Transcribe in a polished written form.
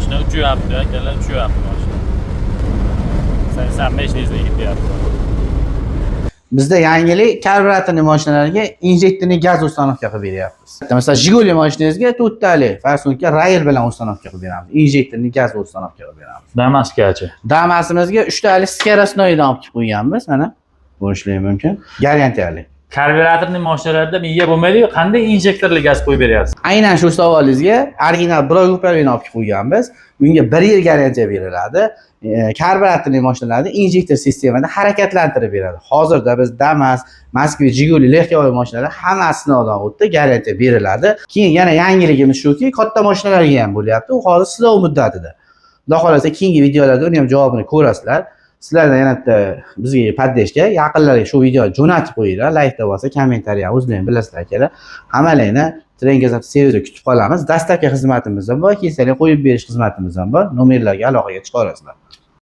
mashina uchyapti, akalar uchyapti mashina. 85 tezlik ketyapti. Bizda yangilik karburatorli mashinalarga injektorli gaz установка qilib beryapmiz. Masalan, Jiguli mashinangizga to'rttali farsonga rail bilan установка qilib beramiz. Injektorli gaz установка qilib beramiz. Damaskachi. Damasimizga 3 tali skоростnoydan olib kelib qo'yganmiz, mana. Bo'lishligi mumkin. Garantiyali. Karburatorli mashinalarda miya bo'lmaydi-yu, qanday injektorli gaz qo'yib beryapsiz? Aynan shu savolingizga original brok upravleni olib kelib qo'yganmiz. Bunga 1 yil garantiya beriladi. Karburatorli mashinalarni injektor sistemada harakatlantirib beradi. Hozirda biz Damas, Moskva, Jiguli, lehkovoy mashinalar hammasi sinovdan o'tdi, garantiya beriladi. Keyin yana yangiligimiz shuki, katta mashinalarga ham bo'lyapti. U hozir sinov muddatida. Xudo xolasa keyingi videolarda uni ham javobini ko'rasizlar. Sizlardan yana bitta bizga paddeshga yaqinlarga shu videoni jo'natib qo'yinglar, like bo'lsa, kommentariy o'zingizlar ham bilasizlar akalar. Hammalarni Trenggazat servisida kutib qolamiz. Dastavka xizmatimiz ham bor, keyinchalik qo'yib berish xizmatimiz ham bor. Nomerlarga aloqaga chiqarasizlar.